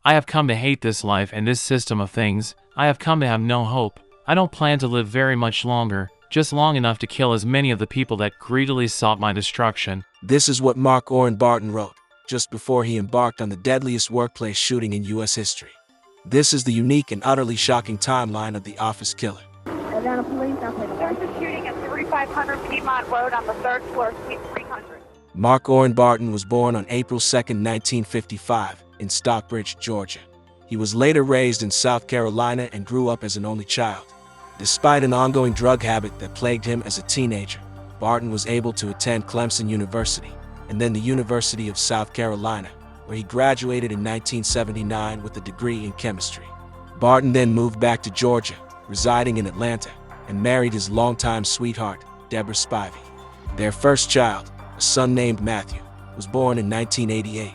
I have come to hate this life and this system of things. I have come to have no hope. I don't plan to live very much longer, just long enough to kill as many of the people that greedily sought my destruction." This is what Orrin Barton wrote, just before he embarked on the deadliest workplace shooting in U.S. history. This is the unique and utterly shocking timeline of the office killer. Atlanta police, there's a shooting at 3500 Piedmont Road on the 3rd floor, suite 300. Orrin Barton was born on April 2, 1955, in Stockbridge, Georgia. He was later raised in South Carolina and grew up as an only child. Despite an ongoing drug habit that plagued him as a teenager, Barton was able to attend Clemson University and then the University of South Carolina, where he graduated in 1979 with a degree in chemistry. Barton then moved back to Georgia, residing in Atlanta, and married his longtime sweetheart, Debra Spivey. Their first child, a son named Matthew, was born in 1988.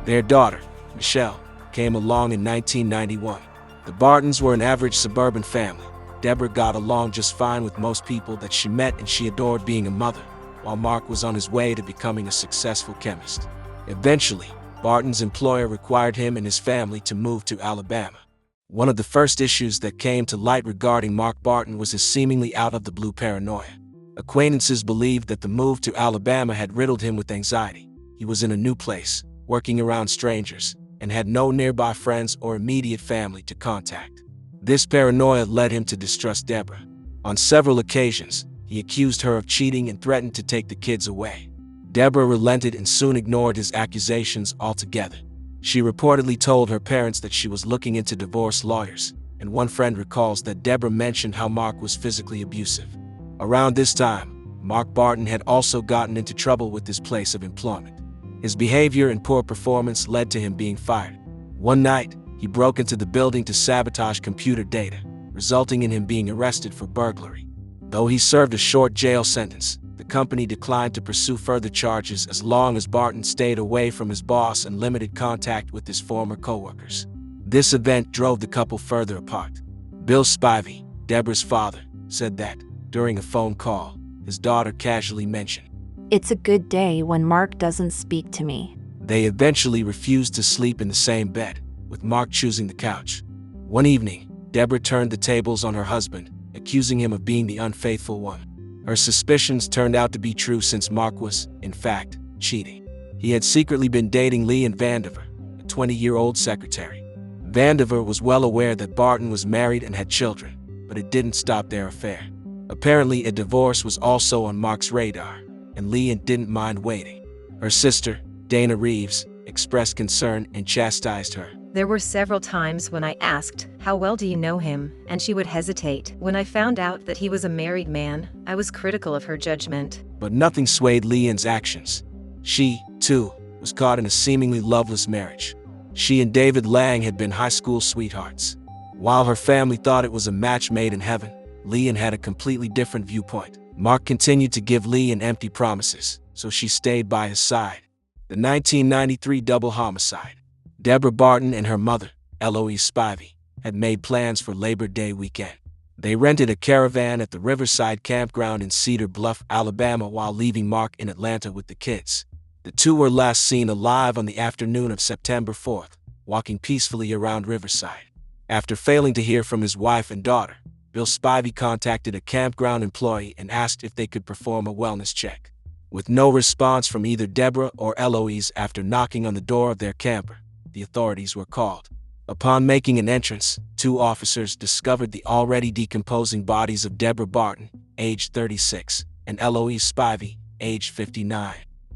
Their daughter, Michelle, came along in 1991. The Bartons were an average suburban family. Debra got along just fine with most people that she met, and she adored being a mother, while Mark was on his way to becoming a successful chemist. Eventually, Barton's employer required him and his family to move to Alabama. One of the first issues that came to light regarding Mark Barton was his seemingly out-of-the-blue paranoia. Acquaintances believed that the move to Alabama had riddled him with anxiety. He was in a new place, working around strangers, and had no nearby friends or immediate family to contact. This paranoia led him to distrust Debra. On several occasions, he accused her of cheating and threatened to take the kids away. Debra relented and soon ignored his accusations altogether. She reportedly told her parents that she was looking into divorce lawyers, and one friend recalls that Debra mentioned how Mark was physically abusive. Around this time, Mark Barton had also gotten into trouble with his place of employment. His behavior and poor performance led to him being fired. One night, he broke into the building to sabotage computer data, resulting in him being arrested for burglary. Though he served a short jail sentence, the company declined to pursue further charges as long as Barton stayed away from his boss and limited contact with his former coworkers. This event drove the couple further apart. Bill Spivey, Debra's father, said that, during a phone call, his daughter casually mentioned, "It's a good day when Mark doesn't speak to me." They eventually refused to sleep in the same bed, with Mark choosing the couch. One evening, Debra turned the tables on her husband, accusing him of being the unfaithful one. Her suspicions turned out to be true since Mark was, in fact, cheating. He had secretly been dating Leanne Vandiver, a 20-year-old secretary. Vandiver was well aware that Barton was married and had children, but it didn't stop their affair. Apparently, a divorce was also on Mark's radar, and Leanne didn't mind waiting. Her sister, Dana Reeves, expressed concern and chastised her. "There were several times when I asked, 'How well do you know him?' and she would hesitate. When I found out that he was a married man, I was critical of her judgment." But nothing swayed Leanne's actions. She, too, was caught in a seemingly loveless marriage. She and David Lang had been high school sweethearts. While her family thought it was a match made in heaven, Leanne had a completely different viewpoint. Mark continued to give Leanne empty promises, so she stayed by his side. The 1993 double homicide. Debra Barton and her mother, Eloise Spivey, had made plans for Labor Day weekend. They rented a caravan at the Riverside Campground in Cedar Bluff, Alabama, while leaving Mark in Atlanta with the kids. The two were last seen alive on the afternoon of September 4th, walking peacefully around Riverside. After failing to hear from his wife and daughter, Bill Spivey contacted a campground employee and asked if they could perform a wellness check. With no response from either Debra or Eloise after knocking on the door of their camper, the authorities were called. Upon making an entrance, two officers discovered the already decomposing bodies of Debra Barton, age 36, and Eloise Spivey, age 59.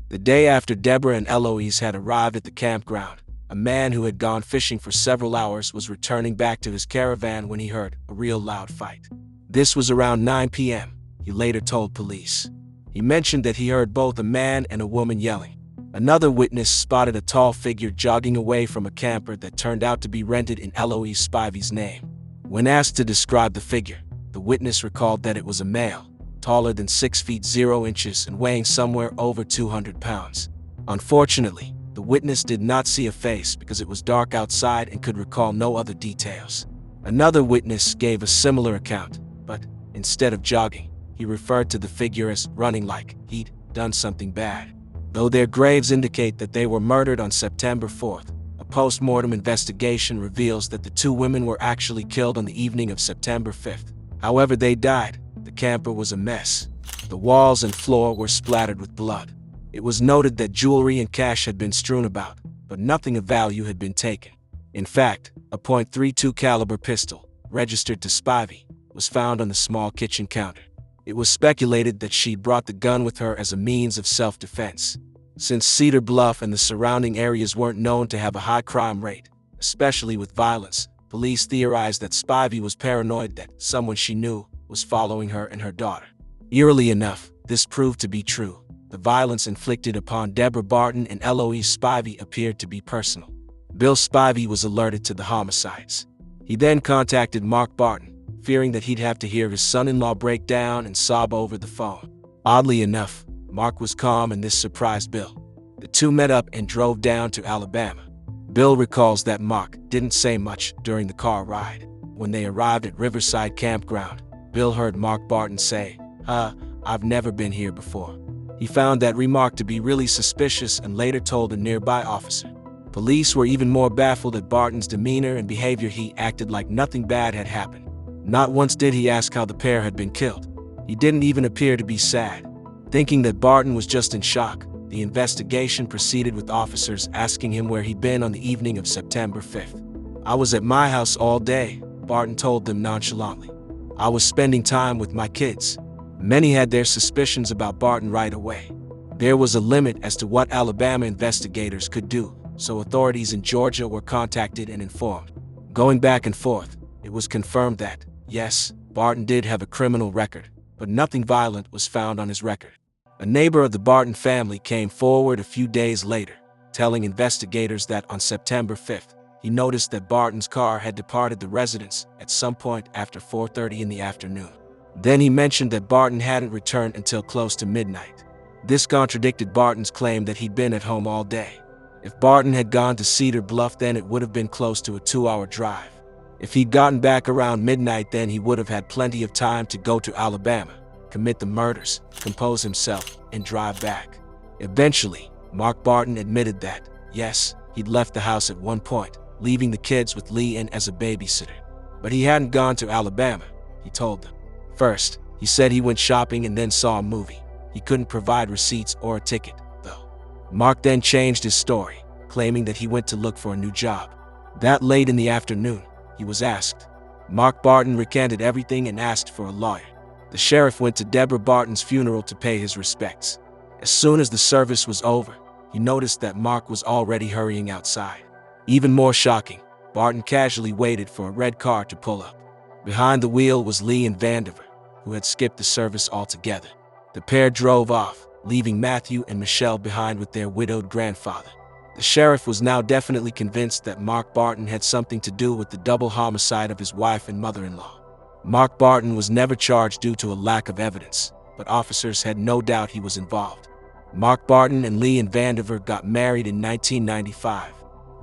The day after Debra and Eloise had arrived at the campground, a man who had gone fishing for several hours was returning back to his caravan when he heard a real loud fight. This was around 9 p.m., he later told police. He mentioned that he heard both a man and a woman yelling. Another witness spotted a tall figure jogging away from a camper that turned out to be rented in Eloise Spivey's name. When asked to describe the figure, the witness recalled that it was a male, taller than 6 feet 0 inches and weighing somewhere over 200 pounds. Unfortunately, the witness did not see a face because it was dark outside and could recall no other details. Another witness gave a similar account, but instead of jogging, he referred to the figure as running like he'd done something bad. Though their graves indicate that they were murdered on September 4th, a post-mortem investigation reveals that the two women were actually killed on the evening of September 5th. However they died, the camper was a mess. The walls and floor were splattered with blood. It was noted that jewelry and cash had been strewn about, but nothing of value had been taken. In fact, a .32 caliber pistol, registered to Spivey, was found on the small kitchen counter. It was speculated that she'd brought the gun with her as a means of self-defense. Since Cedar Bluff and the surrounding areas weren't known to have a high crime rate, especially with violence, police theorized that Spivey was paranoid that someone she knew was following her and her daughter. Eerily enough, this proved to be true. The violence inflicted upon Debra Barton and Eloise Spivey appeared to be personal. Bill Spivey was alerted to the homicides. He then contacted Mark Barton, fearing that he'd have to hear his son-in-law break down and sob over the phone. Oddly enough, Mark was calm and this surprised Bill. The two met up and drove down to Alabama. Bill recalls that Mark didn't say much during the car ride. When they arrived at Riverside Campground, Bill heard Mark Barton say, I've never been here before." He found that remark to be really suspicious and later told a nearby officer. Police were even more baffled at Barton's demeanor and behavior. He acted like nothing bad had happened. Not once did he ask how the pair had been killed. He didn't even appear to be sad. Thinking that Barton was just in shock, the investigation proceeded with officers asking him where he'd been on the evening of September 5th. "I was at my house all day," Barton told them nonchalantly. "I was spending time with my kids." Many had their suspicions about Barton right away. There was a limit as to what Alabama investigators could do, so authorities in Georgia were contacted and informed. Going back and forth, it was confirmed that, yes, Barton did have a criminal record, but nothing violent was found on his record. A neighbor of the Barton family came forward a few days later, telling investigators that on September 5th, he noticed that Barton's car had departed the residence at some point after 4:30 in the afternoon. Then he mentioned that Barton hadn't returned until close to midnight. This contradicted Barton's claim that he'd been at home all day. If Barton had gone to Cedar Bluff, then it would have been close to a 2-hour drive. If he'd gotten back around midnight, then he would have had plenty of time to go to Alabama, commit the murders, compose himself, and drive back. Eventually, Mark Barton admitted that, yes, he'd left the house at one point, leaving the kids with Lee in as a babysitter. But he hadn't gone to Alabama, he told them. First, he said he went shopping and then saw a movie. He couldn't provide receipts or a ticket, though. Mark then changed his story, claiming that he went to look for a new job. That late in the afternoon, he was asked. Mark Barton recanted everything and asked for a lawyer. The sheriff went to Debra Barton's funeral to pay his respects. As soon as the service was over, he noticed that Mark was already hurrying outside. Even more shocking, Barton casually waited for a red car to pull up. Behind the wheel was Lee and Vandiver, who had skipped the service altogether. The pair drove off, leaving Matthew and Michelle behind with their widowed grandfather. The sheriff was now definitely convinced that Mark Barton had something to do with the double homicide of his wife and mother-in-law. Mark Barton was never charged due to a lack of evidence, but officers had no doubt he was involved. Mark Barton and Lee and Vandiver got married in 1995.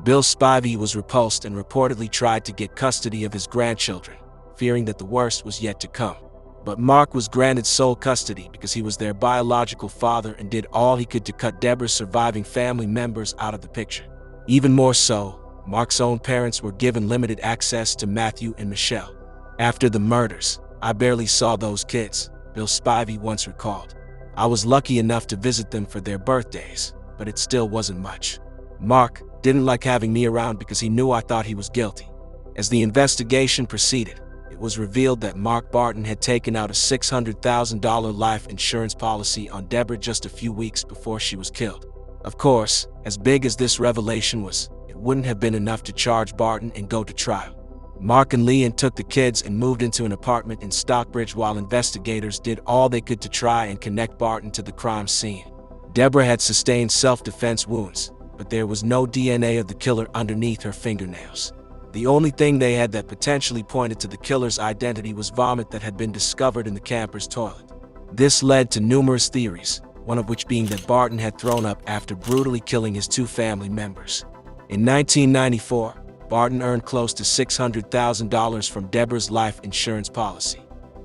Bill Spivey was repulsed and reportedly tried to get custody of his grandchildren, fearing that the worst was yet to come. But Mark was granted sole custody because he was their biological father and did all he could to cut Debra's surviving family members out of the picture. Even more so, Mark's own parents were given limited access to Matthew and Michelle. "After the murders, I barely saw those kids," Bill Spivey once recalled. "I was lucky enough to visit them for their birthdays, but it still wasn't much. Mark didn't like having me around because he knew I thought he was guilty." As the investigation proceeded, it was revealed that Mark Barton had taken out a $600,000 life insurance policy on Debra just a few weeks before she was killed. Of course, as big as this revelation was, it wouldn't have been enough to charge Barton and go to trial. Mark and Leanne took the kids and moved into an apartment in Stockbridge while investigators did all they could to try and connect Barton to the crime scene. Debra had sustained self-defense wounds, but there was no DNA of the killer underneath her fingernails. The only thing they had that potentially pointed to the killer's identity was vomit that had been discovered in the camper's toilet. This led to numerous theories, one of which being that Barton had thrown up after brutally killing his two family members. In 1994, Barton earned close to $600,000 from Debra's life insurance policy.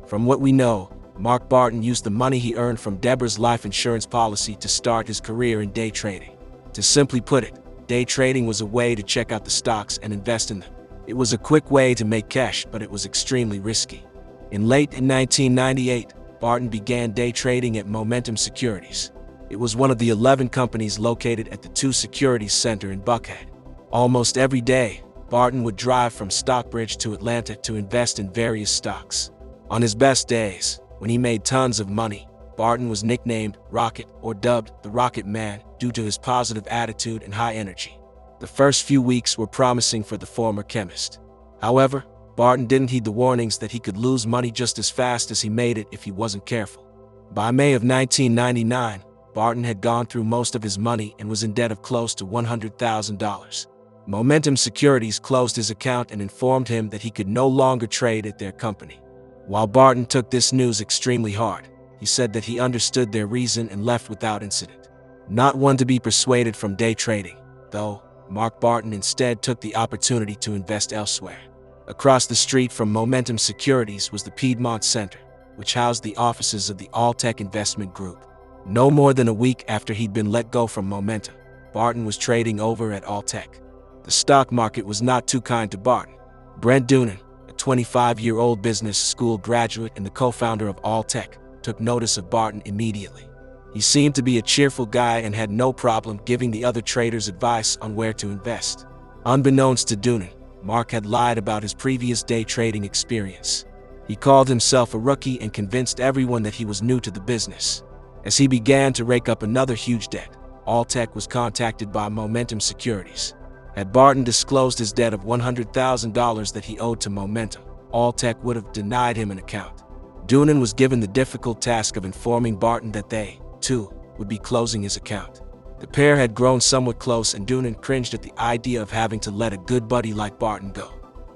From what we know, Mark Barton used the money he earned from Debra's life insurance policy to start his career in day trading. To simply put it, Day trading was a way to check out the stocks and invest in them. It was a quick way to make cash, but it was extremely risky. In 1998, Barton began day trading at Momentum Securities. It was one of the 11 companies located at the 2 Securities Center in Buckhead. Almost every day, Barton would drive from Stockbridge to Atlanta to invest in various stocks. On his best days, when he made tons of money, Barton was nicknamed Rocket or dubbed the Rocket Man due to his positive attitude and high energy. The first few weeks were promising for the former chemist. However, Barton didn't heed the warnings that he could lose money just as fast as he made it if he wasn't careful. By May of 1999, Barton had gone through most of his money and was in debt of close to $100,000. Momentum Securities closed his account and informed him that he could no longer trade at their company. While Barton took this news extremely hard, he said that he understood their reason and left without incident. Not one to be persuaded from day trading, though, Mark Barton instead took the opportunity to invest elsewhere. Across the street from Momentum Securities was the Piedmont Center, which housed the offices of the All-Tech Investment Group. No more than a week after he'd been let go from Momentum, Barton was trading over at All-Tech. The stock market was not too kind to Barton. Brent Doonan, a 25-year-old business school graduate and the co-founder of All-Tech, took notice of Barton immediately. He seemed to be a cheerful guy and had no problem giving the other traders advice on where to invest. Unbeknownst to Doonan, Mark had lied about his previous day trading experience. He called himself a rookie and convinced everyone that he was new to the business. As he began to rake up another huge debt, All-Tech was contacted by Momentum Securities. Had Barton disclosed his debt of $100,000 that he owed to Momentum, All-Tech would have denied him an account. Doonan was given the difficult task of informing Barton that they, too, would be closing his account. The pair had grown somewhat close and Doonan cringed at the idea of having to let a good buddy like Barton go.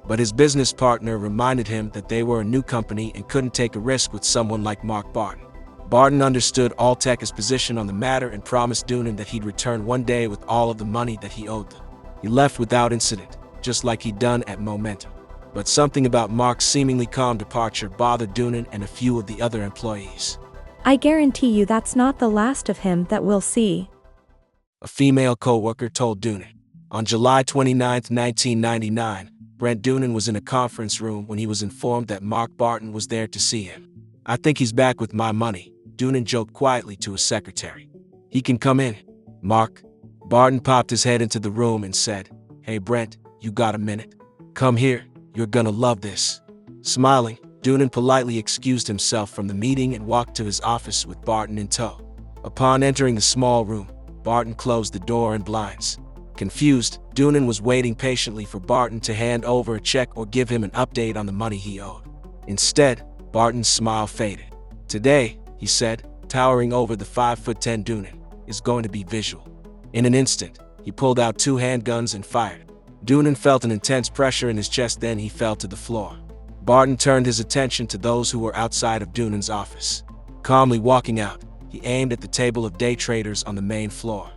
But his business partner reminded him that they were a new company and couldn't take a risk with someone like Mark Barton. Barton understood All-Tech's position on the matter and promised Doonan that he'd return one day with all of the money that he owed them. He left without incident, just like he'd done at Momentum. But something about Mark's seemingly calm departure bothered Doonan and a few of the other employees. I guarantee you that's not the last of him that we'll see, a female co-worker told Doonan. On July 29, 1999, Brent Doonan was in a conference room when he was informed that Mark Barton was there to see him. "I think he's back with my money," Doonan joked quietly to his secretary. "He can come in, Mark." Barton popped his head into the room and said, "Hey Brent, you got a minute? Come here, you're gonna love this." Smiling, Doonan politely excused himself from the meeting and walked to his office with Barton in tow. Upon entering the small room, Barton closed the door and blinds. Confused, Doonan was waiting patiently for Barton to hand over a check or give him an update on the money he owed. Instead, Barton's smile faded. "Today," he said, towering over the 5'10" Doonan, "is going to be visual." In an instant, he pulled out 2 handguns and fired. Doonan felt an intense pressure in his chest, then he fell to the floor. Barton turned his attention to those who were outside of Doonan's office. Calmly walking out, he aimed at the table of day traders on the main floor.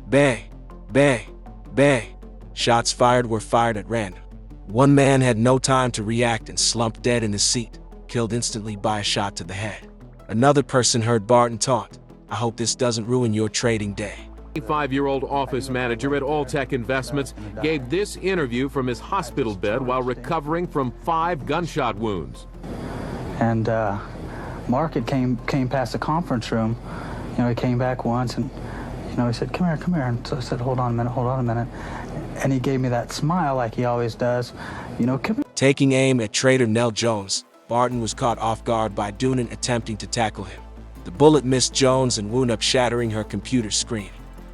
Bang! Bang! Bang! Shots were fired at random. One man had no time to react and slumped dead in his seat, killed instantly by a shot to the head. Another person heard Barton taunt, "I hope this doesn't ruin your trading day." 25-year-old office manager at All-Tech Investments gave this interview from his hospital bed while recovering from 5 gunshot wounds. And Mark had came past the conference room. He came back once and, he said, come here. And so I said, hold on a minute. And he gave me that smile like he always does. Come here. Taking aim at trader Nell Jones, Barton was caught off guard by Doonan attempting to tackle him. The bullet missed Jones and wound up shattering her computer screen.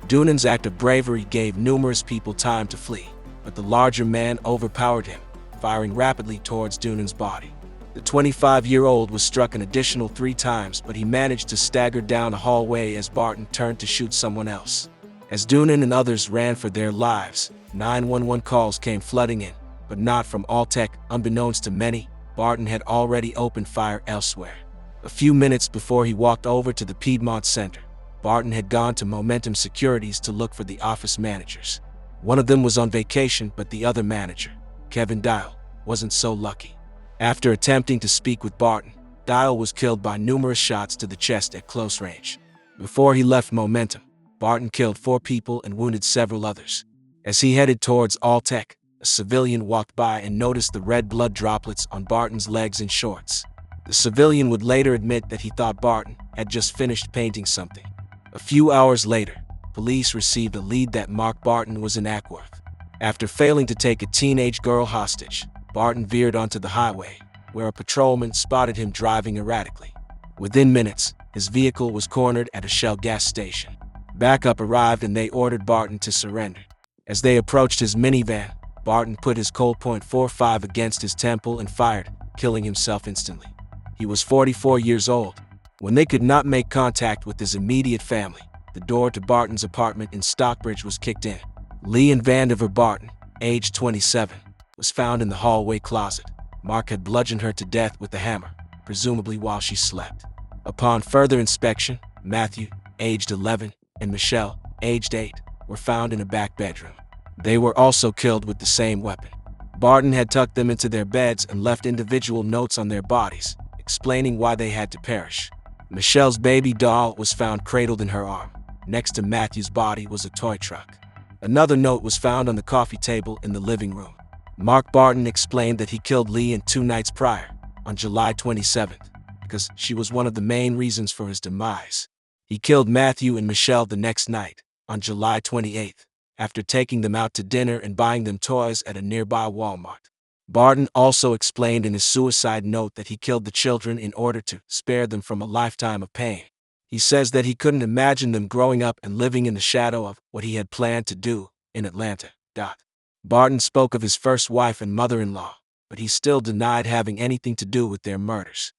Doonan's act of bravery gave numerous people time to flee, but the larger man overpowered him, firing rapidly towards Doonan's body. The 25-year-old was struck an additional 3 times, but he managed to stagger down a hallway as Barton turned to shoot someone else. As Doonan and others ran for their lives, 911 calls came flooding in, but not from All-Tech. Unbeknownst to many, Barton had already opened fire elsewhere. A few minutes before he walked over to the Piedmont Center, Barton had gone to Momentum Securities to look for the office managers. One of them was on vacation, but the other manager, Kevin Dial, wasn't so lucky. After attempting to speak with Barton, Dial was killed by numerous shots to the chest at close range. Before he left Momentum, Barton killed 4 people and wounded several others. As he headed towards Alltech, a civilian walked by and noticed the red blood droplets on Barton's legs and shorts. The civilian would later admit that he thought Barton had just finished painting something. A few hours later, police received a lead that Mark Barton was in Ackworth. After failing to take a teenage girl hostage, Barton veered onto the highway, where a patrolman spotted him driving erratically. Within minutes, his vehicle was cornered at a Shell gas station. Backup arrived and they ordered Barton to surrender. As they approached his minivan, Barton put his Colt .45 against his temple and fired, killing himself instantly. He was 44 years old. When they could not make contact with his immediate family, the door to Barton's apartment in Stockbridge was kicked in. Leanne Vandiver Barton, age 27, was found in the hallway closet. Mark had bludgeoned her to death with a hammer, presumably while she slept. Upon further inspection, Matthew, aged 11, and Michelle, aged 8, were found in a back bedroom. They were also killed with the same weapon. Barton had tucked them into their beds and left individual notes on their bodies, explaining why they had to perish. Michelle's baby doll was found cradled in her arm. Next to Matthew's body was a toy truck. Another note was found on the coffee table in the living room. Mark Barton explained that he killed Leanne 2 nights prior, on July 27th, because she was one of the main reasons for his demise. He killed Matthew and Michelle the next night, on July 28th, after taking them out to dinner and buying them toys at a nearby Walmart. Barton also explained in his suicide note that he killed the children in order to spare them from a lifetime of pain. He says that he couldn't imagine them growing up and living in the shadow of what he had planned to do in Atlanta. Barton spoke of his first wife and mother-in-law, but he still denied having anything to do with their murders.